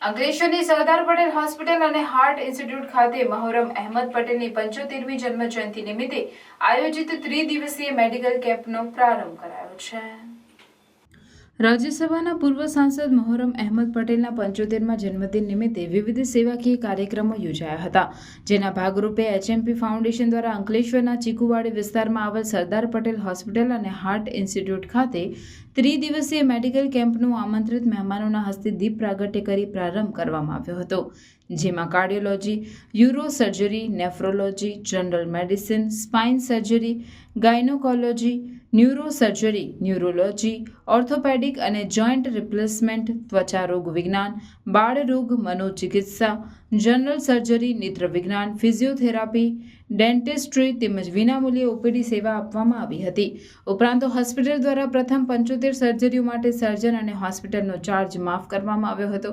અંકલેશ્વરની Sardar Patel hospital અને heart institute ખાતે મહોરમ અહેમદ પટેલની 75મી જન્મજયંતિ નિમિત્તે આયોજિત ત્રિદિવસીય મેડિકલ કેમ્પનો પ્રારંભ કરાયો છે। રાજ્યસભાના પૂર્વ સાંસદ મહોરમ અહેમદ પટેલના 75મા જન્મદિન નિમિત્તે વિવિધ સેવાકીય કાર્યક્રમો યોજાયા હતા, જેના ભાગરૂપે HMP ફાઉન્ડેશન દ્વારા અંકલેશ્વરના ચીકુવાડી વિસ્તારમાં આવેલ સરદાર પટેલ હોસ્પિટલ અને હાર્ટ ઇન્સ્ટિટ્યૂટ ખાતે ત્રિદિવસીય મેડિકલ કેમ્પનું આમંત્રિત મહેમાનોના હસ્તે દીપ પ્રાગટ્ય કરી પ્રારંભ કરવામાં આવ્યો હતો, જેમાં cardiology, uro surgery, nephrology, general medicine, spine surgery, gynaecology, neuro surgery, neurology, orthopaedic અને જોઇન્ટ રિપ્લેસમેન્ટ, ત્વચા રોગ વિજ્ઞાન, બાળ રોગ મનોચિકિત્સા, જનરલ સર્જરી, નેત્ર વિજ્ઞાન, ફિઝિયોથેરાપી, ડેન્ટિસ્ટ્રી તેમજ વિનામૂલ્યે OPD સેવા આપવામાં આવી હતી। ઉપરાંત હોસ્પિટલ દ્વારા પ્રથમ 75 સર્જરીઓ માટે સર્જન અને હોસ્પિટલનો ચાર્જ માફ કરવામાં આવ્યો હતો,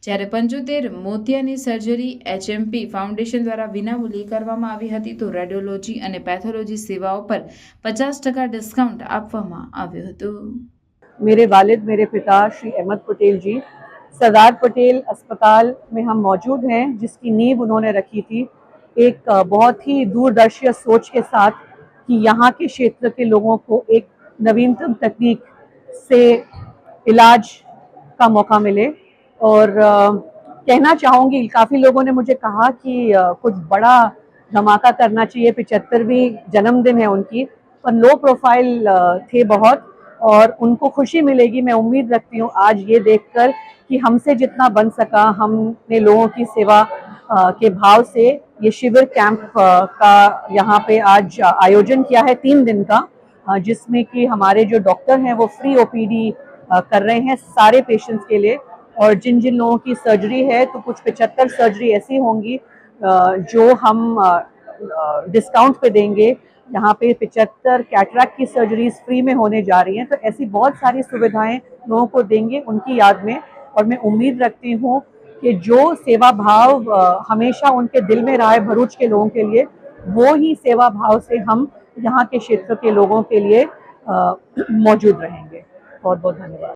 જ્યારે 75 મોતિયાની સર્જરી HMP ફાઉન્ડેશન દ્વારા વિનામૂલ્યે કરવામાં આવી હતી, તો રેડિયોલોજી અને પેથોલોજી સેવાઓ પર 50% ડિસ્કાઉન્ટ આપવામાં આવ્યું હતું। मेरे वालिद, मेरे पिता श्री अहमद पटेल जी सरदार पटेल अस्पताल में हम मौजूद हैं, जिसकी नींव उन्होंने रखी थी एक बहुत ही दूरदर्शी सोच के साथ कि यहाँ के क्षेत्र के लोगों को एक नवीनतम तकनीक से इलाज का मौका मिले। और कहना चाहूँगी, काफ़ी लोगों ने मुझे कहा कि कुछ बड़ा धमाका करना चाहिए, 75वीं जन्मदिन है उनकी, पर लो प्रोफाइल थे बहुत और उनको खुशी मिलेगी। मैं उम्मीद रखती हूँ आज ये देखकर कि हमसे जितना बन सका हमने लोगों की सेवा के भाव से ये शिविर कैंप का यहाँ पे आज आयोजन किया है 3 दिन का, जिसमें कि हमारे जो डॉक्टर हैं वो फ्री OPD कर रहे हैं सारे पेशेंट्स के लिए। और जिन जिन लोगों की सर्जरी है तो कुछ 75 सर्जरी ऐसी होंगी जो हम डिस्काउंट पे देंगे। यहाँ पे 75 कैटरैक्ट की सर्जरीज फ्री में होने जा रही हैं, तो ऐसी बहुत सारी सुविधाएं लोगों को देंगे उनकी याद में। और मैं उम्मीद रखती हूँ कि जो सेवा भाव हमेशा उनके दिल में रहा है भरूच के लोगों के लिए, वो ही सेवा भाव से हम यहाँ के क्षेत्र के लोगों के लिए मौजूद रहेंगे। बहुत बहुत धन्यवाद।